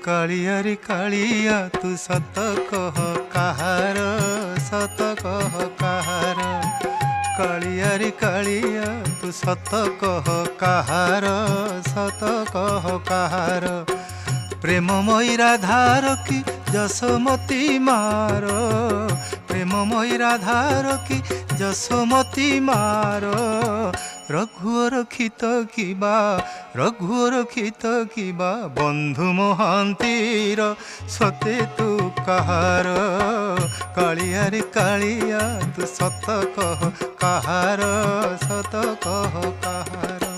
कालिया रे कालिया तू सत कह कहार, सत कह कहार। कालिया रे कालिया तू सत कह कहार, सत कह कहार। प्रेममयी राधार की जसोमती मार, प्रेममयी राधार की जसोमती मार। रघुवर खित किबा, रघुवर खित किबा बंधु महांतीर सते तू कहार। कालिया रे कालिया तू सत कह कहार, सत कह कहार।